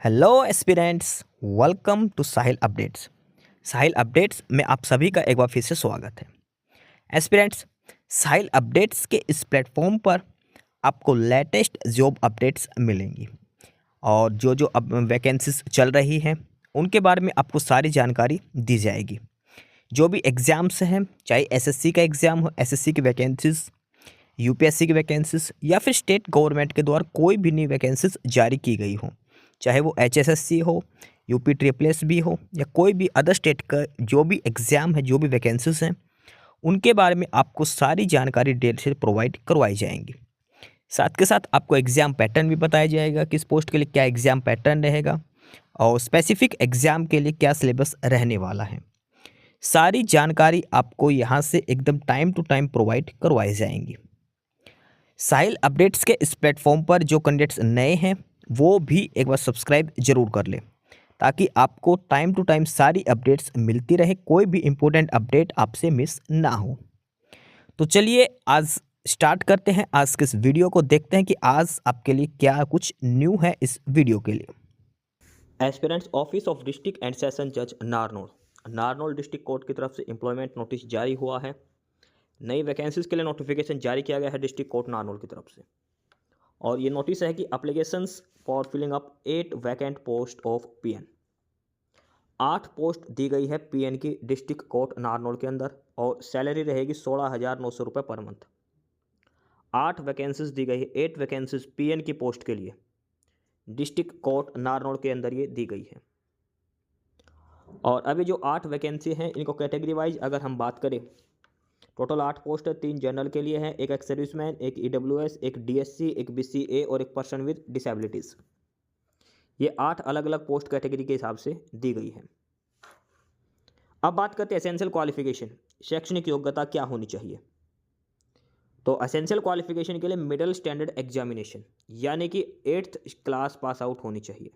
Hello aspirants, welcome to Sahil updates. Sahil updates में आप सभी का एक बार फिर से स्वागत है। एस्पिरेंट्स, साहिल अपडेट्स के इस प्लेटफॉर्म पर आपको लेटेस्ट जॉब अपडेट्स मिलेंगी और जो अब वैकेंसीज चल रही हैं उनके बारे में आपको सारी जानकारी दी जाएगी। जो भी एग्ज़ाम्स हैं, चाहे एसएससी का एग्ज़ाम हो, एसएससी की वैकेंसीज, यूपीएससी की वैकेंसीज या फिर स्टेट गवर्नमेंट के द्वारा कोई भी नई वैकेंसीज जारी की गई हो, चाहे वो एचएसएससी हो, यूपी ट्रिपल एस भी हो या कोई भी अदर स्टेट का जो भी एग्ज़ाम है, जो भी वैकेंसीज हैं, उनके बारे में आपको सारी जानकारी डिटेल से प्रोवाइड करवाई जाएंगी। साथ के साथ आपको एग्ज़ाम पैटर्न भी बताया जाएगा, किस पोस्ट के लिए क्या एग्ज़ाम पैटर्न रहेगा और स्पेसिफिक एग्ज़ाम के लिए क्या सिलेबस रहने वाला है। सारी जानकारी आपको यहाँ से एकदम टाइम टू टाइम प्रोवाइड करवाई जाएंगी। साहिल अपडेट्स के इस प्लेटफॉर्म पर जो कैंडिडेट्स नए हैं वो भी एक बार सब्सक्राइब जरूर कर लें, ताकि आपको टाइम टू टाइम सारी अपडेट्स मिलती रहे, कोई भी इम्पोर्टेंट अपडेट आपसे मिस ना हो। तो चलिए आज स्टार्ट करते हैं आज के इस वीडियो को, देखते हैं कि आज आपके लिए क्या कुछ न्यू है इस वीडियो के लिए। Aspirants office of district and session जज नारनौल डिस्ट्रिक्ट कोर्ट की तरफ से एम्प्लॉयमेंट नोटिस जारी हुआ है। नई वैकेंसीज के लिए नोटिफिकेशन जारी किया गया है डिस्ट्रिक्ट कोर्ट नारनौल की तरफ से, और ये नोटिस है कि applications for filling up 8 vacant post of PN. 8 post दी गई है पीएन की डिस्ट्रिक्ट कोर्ट नारनौल के अंदर, और सैलरी रहेगी 16,900 रुपये पर मंथ। 8 वैकेंसीज दी गई है, 8 वैकेंसीज पीएन की पोस्ट के लिए डिस्ट्रिक्ट कोर्ट नारनौल के अंदर ये दी गई है। और अभी जो 8 वैकेंसी हैं इनको कैटेगरी वाइज अगर हम बात करें, टोटल 8 पोस्ट है। 3 जनरल के लिए हैं, एक एक्स सर्विसमैन, एक ईडब्ल्यूएस, एक डीएससी, एक बीसीए और एक पर्सन विद डिसेबिलिटीज़। ये 8 अलग अलग पोस्ट कैटेगरी के हिसाब से दी गई है। अब बात करते हैं एसेंशियल क्वालिफिकेशन, शैक्षणिक योग्यता क्या होनी चाहिए। तो एसेंशियल क्वालिफिकेशन के लिए मिडिल स्टैंडर्ड एग्जामिनेशन यानी कि 8th क्लास पास आउट होनी चाहिए।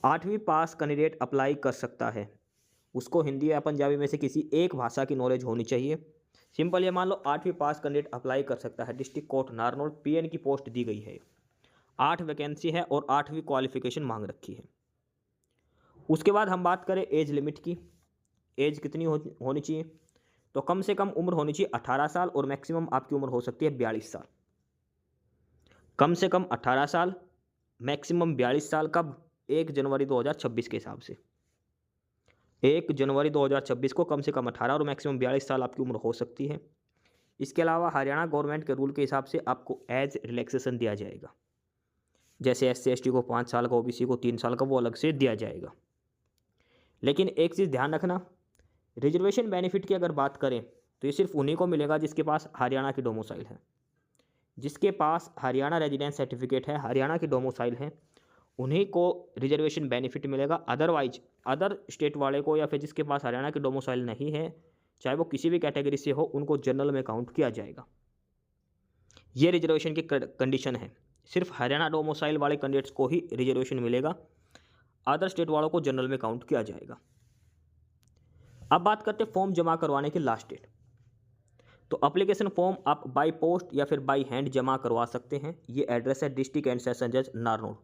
8वीं पास कैंडिडेट अप्लाई कर सकता है, उसको हिंदी या पंजाबी में से किसी एक भाषा की नॉलेज होनी चाहिए। सिंपल ये मान लो 8वीं पास कैंडिडेट अप्लाई कर सकता है। डिस्ट्रिक्ट कोर्ट नारनौल पीएन की पोस्ट दी गई है, 8 वैकेंसी है और 8वीं क्वालिफिकेशन मांग रखी है। उसके बाद हम बात करें एज लिमिट की, एज कितनी होनी चाहिए, तो कम से कम उम्र होनी चाहिए 18 साल और मैक्सिमम आपकी उम्र हो सकती है 42 साल। कम से कम 18 साल, मैक्सिमम 42 साल। कब? 1 जनवरी 2026 के हिसाब से 1 जनवरी 2026 को कम से कम 18 और मैक्सिमम 42 साल आपकी उम्र हो सकती है। इसके अलावा हरियाणा गवर्नमेंट के रूल के हिसाब से आपको एज रिलैक्सेशन दिया जाएगा, जैसे SC ST को 5 साल का, OBC को 3 साल का, वो अलग से दिया जाएगा। लेकिन एक चीज़ ध्यान रखना, रिजर्वेशन बेनिफिट की अगर बात करें तो ये सिर्फ उन्हीं को मिलेगा जिसके पास हरियाणा की डोमिसाइल है, जिसके पास हरियाणा रेजिडेंस सर्टिफिकेट है, हरियाणा की डोमिसाइल है, उन्हीं को रिजर्वेशन बेनिफिट मिलेगा। अदरवाइज अदर स्टेट वाले को या फिर जिसके पास हरियाणा की डोमिसाइल नहीं है, चाहे वो किसी भी कैटेगरी से हो, उनको जनरल में काउंट किया जाएगा। ये रिजर्वेशन की कंडीशन है, सिर्फ हरियाणा डोमिसाइल वाले कैंडिडेट्स को ही रिजर्वेशन मिलेगा, अदर स्टेट वालों को जनरल में काउंट किया जाएगा। अब बात करते हैं फॉर्म जमा करवाने की लास्ट डेट। तो एप्लीकेशन फॉर्म आप बाय पोस्ट या फिर बाय हैंड जमा करवा सकते हैं। ये एड्रेस है डिस्ट्रिक्ट एंड सेशन जज नारनौल।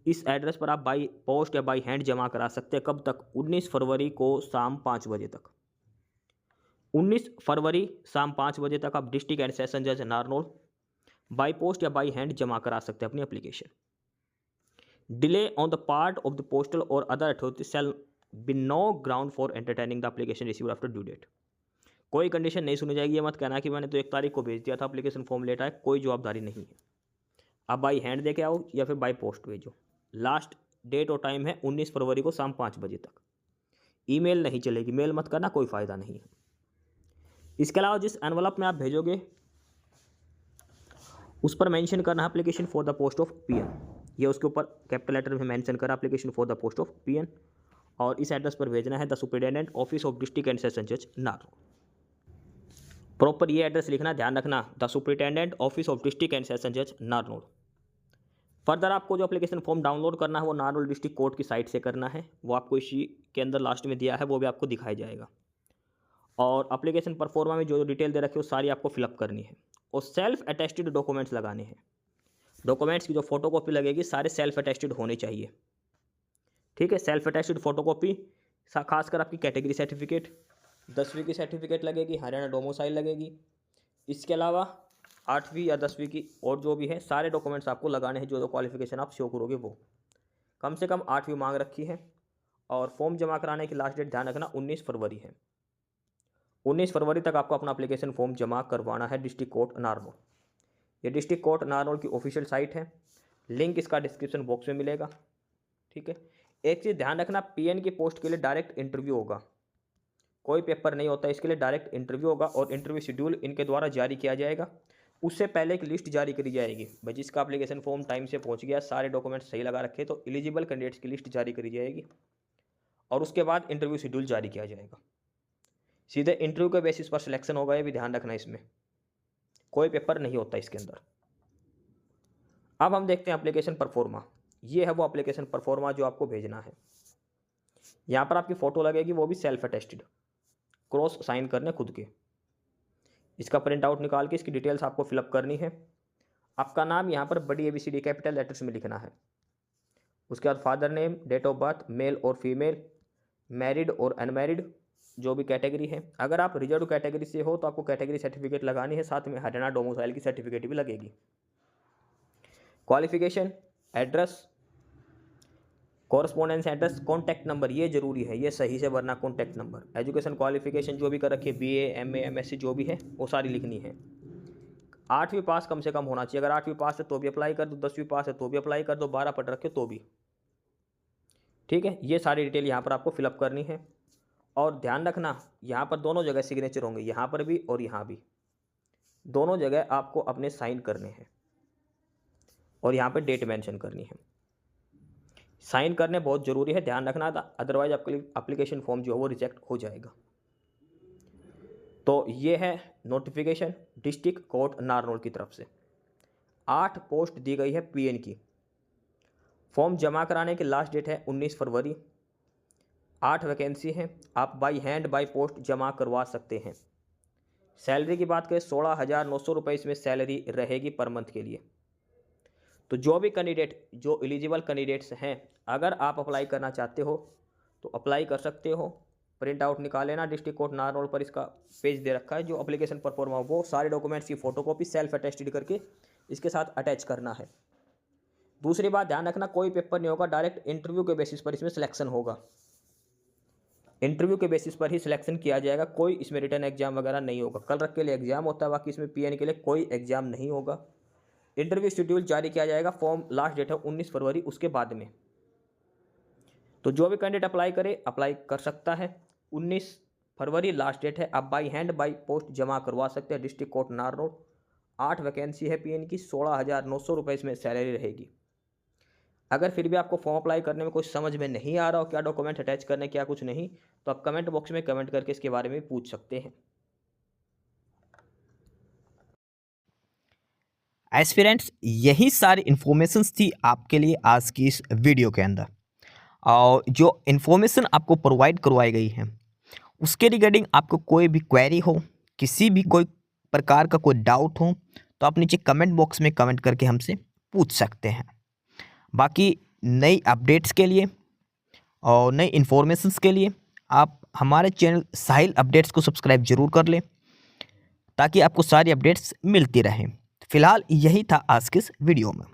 इस एड्रेस पर आप बाई पोस्ट या बाई हैंड जमा करा सकते हैं। कब तक? 19 फरवरी को शाम 5 बजे तक। 19 फरवरी शाम 5 बजे तक आप डिस्ट्रिक्ट एंड सेशन जज नारनौल बाई पोस्ट या बाई हैंड जमा करा सकते हैं अपनी application. Delay on the part of the postal और other authority shall be no ground for entertaining the application received after due date. कोई कंडीशन नहीं सुनी जाएगी। ये मत कहना कि मैंने तो 1 तारीख को भेज दिया था, एप्लीकेशन फॉर्म लेट आए, कोई जवाबदारी नहीं है। आप बाई हैंड दे के आओ या फिर बाई पोस्ट भेजो। लास्ट डेट और टाइम है 19 फरवरी को शाम 5 बजे तक। ईमेल नहीं चलेगी, मेल मत करना, कोई फ़ायदा नहीं है। इसके अलावा जिस एनवलप में आप भेजोगे उस पर मेंशन करना है application for the post of PN. ये उसके ऊपर कैपिटल लेटर में मेंशन करा application for the post of PN, और इस एड्रेस पर भेजना है the superintendent office of district and session जज नारनौल। प्रॉपर ये एड्रेस लिखना, ध्यान रखना, the superintendent office of district and session जज नारनौल। फर्दर आपको जो एप्लीकेशन फॉर्म डाउनलोड करना है वो नारनौल डिस्ट्रिक्ट कोर्ट की साइट से करना है। वो आपको इसी के अंदर लास्ट में दिया है, वो भी आपको दिखाया जाएगा। और एप्लीकेशन परफॉर्मा में जो डिटेल दे रखी है वो सारी आपको फिलअप करनी है, और सेल्फ अटेस्टेड डॉक्यूमेंट्स लगाने हैं। डॉक्यूमेंट्स की जो फोटोकॉपी लगेगी सारे सेल्फ अटेस्टेड होने चाहिए। ठीक है, सेल्फ अटेस्टेड फोटोकॉपी, खासकर आपकी कैटेगरी सर्टिफिकेट, 10वीं की सर्टिफिकेट लगेगी, हरियाणा डोमिसाइल लगेगी। इसके अलावा 8वीं या 10वीं की और जो भी है सारे डॉक्यूमेंट्स आपको लगाने हैं, जो क्वालिफिकेशन आप शो करोगे वो। कम से कम 8वीं मांग रखी है। और फॉर्म जमा कराने की लास्ट डेट ध्यान रखना 19 फरवरी है। 19 फरवरी तक आपको अपना एप्लीकेशन फॉर्म जमा करवाना है डिस्ट्रिक्ट कोर्ट नारनौल। ये डिस्ट्रिक्ट कोर्ट नारनौल की ऑफिशियल साइट है, लिंक इसका डिस्क्रिप्शन बॉक्स में मिलेगा। ठीक है, एक चीज़ ध्यान रखना, पीएन की पोस्ट के लिए डायरेक्ट इंटरव्यू होगा, कोई पेपर नहीं होता, इसके लिए डायरेक्ट इंटरव्यू होगा और इंटरव्यू शेड्यूल इनके द्वारा जारी किया जाएगा। उससे पहले एक लिस्ट जारी करी जाएगी भाई, जिसका एप्लीकेशन फॉर्म टाइम से पहुंच गया, सारे डॉक्यूमेंट्स सही लगा रखे, तो एलिजिबल कैंडिडेट्स की लिस्ट जारी करी जाएगी और उसके बाद इंटरव्यू शेड्यूल जारी किया जाएगा। सीधे इंटरव्यू के बेसिस पर सिलेक्शन होगा, ये भी ध्यान रखना, इसमें कोई पेपर नहीं होता इसके अंदर। अब हम देखते हैं एप्लीकेशन परफॉर्मा। ये है वो एप्लीकेशन परफॉर्मा जो आपको भेजना है। यहाँ पर आपकी फ़ोटो लगेगी, वो भी सेल्फ अटेस्टेड, क्रॉस साइन करने खुद के। इसका प्रिंट आउट निकाल के इसकी डिटेल्स आपको फिलअप करनी है। आपका नाम यहाँ पर बड़ी ABCD कैपिटल लेटर्स में लिखना है। उसके बाद father name, date of birth, male और फीमेल, मैरिड और अनमैरिड, जो भी कैटेगरी है। अगर आप रिजर्व कैटेगरी से हो तो आपको कैटेगरी सर्टिफिकेट लगानी है, साथ में हरियाणा डोमिसाइल की सर्टिफिकेट भी लगेगी। Qualification, address, correspondence address, contact number, ये जरूरी है, ये सही से भरना कॉन्टैक्ट नंबर। एजुकेशन क्वालिफिकेशन जो भी कर रखी है, BA, MA, MSc जो भी है वो सारी लिखनी है। 8वीं पास कम से कम होना चाहिए, अगर 8वीं पास है तो भी अप्लाई कर दो, 10वीं पास है तो भी अप्लाई कर दो, 12 पढ़ रखे तो भी। ठीक है, ये सारी डिटेल यहाँ पर आपको फिलअप करनी है। और ध्यान रखना, यहाँ पर दोनों जगह सिग्नेचर होंगे, यहाँ पर भी और यहाँ भी, दोनों जगह आपको अपने साइन करने हैं और यहाँ पर डेट मेंशन करनी है। साइन करने बहुत ज़रूरी है, ध्यान रखना था, अदरवाइज आपका एप्लीकेशन फॉर्म जो है वो रिजेक्ट हो जाएगा। तो ये है नोटिफिकेशन डिस्ट्रिक्ट कोर्ट नारनौल की तरफ से। 8 पोस्ट दी गई है पीएन की। फॉर्म जमा कराने की लास्ट डेट है 19 फरवरी। 8 वैकेंसी हैं, आप बाई हैंड बाई पोस्ट जमा करवा सकते हैं। सैलरी की बात करें 16,900 रुपये इसमें सैलरी रहेगी पर मंथ के लिए। तो जो भी कैंडिडेट, जो एलिजिबल कैंडिडेट्स हैं, अगर आप अप्लाई करना चाहते हो तो अप्लाई कर सकते हो। प्रिंट आउट निकाल लेना, डिस्ट्रिक्ट कोर्ट नारनौल पर इसका पेज दे रखा है, जो एप्लीकेशन परफॉर्मा, वो सारे डॉक्यूमेंट्स की फोटोकॉपी सेल्फ अटेस्टेड करके इसके साथ अटैच करना है। दूसरी बात ध्यान रखना, कोई पेपर नहीं होगा, डायरेक्ट इंटरव्यू के बेसिस पर इसमें सिलेक्शन होगा। इंटरव्यू के बेसिस पर ही सिलेक्शन किया जाएगा, कोई इसमें रिटर्न एग्जाम वगैरह नहीं होगा। कल रख के लिए एग्जाम होता है, बाकी इसमें पीएन के लिए कोई एग्जाम नहीं होगा। इंटरव्यू शेड्यूल जारी किया जाएगा, फॉर्म लास्ट डेट है 19 फरवरी, उसके बाद में। तो जो भी कैंडिडेट अप्लाई करे अप्लाई कर सकता है। 19 फरवरी लास्ट डेट है, आप बाई हैंड बाई पोस्ट जमा करवा सकते हैं डिस्ट्रिक्ट कोर्ट नारनौल। 8 वैकेंसी है पीएन की, 16,900 रुपये इसमें सैलरी रहेगी। अगर फिर भी आपको फॉर्म अप्लाई करने में कुछ समझ में नहीं आ रहा हो, क्या डॉक्यूमेंट अटैच करने, क्या कुछ नहीं, तो आप कमेंट बॉक्स में कमेंट करके इसके बारे में पूछ सकते हैं। एस्पिरेंट्स, यही सारी इन्फॉर्मेशंस थी आपके लिए आज की इस वीडियो के अंदर। और जो इन्फॉर्मेशन आपको प्रोवाइड करवाई गई है उसके रिगार्डिंग आपको कोई भी क्वेरी हो, किसी भी कोई प्रकार का कोई डाउट हो, तो आप नीचे कमेंट बॉक्स में कमेंट करके हमसे पूछ सकते हैं। बाकी नई अपडेट्स के लिए और नई इन्फॉर्मेशंस के लिए आप हमारे चैनल साहिल अपडेट्स को सब्सक्राइब जरूर कर लें, ताकि आपको सारी अपडेट्स मिलती रहें। फिलहाल यही था आज के इस वीडियो में।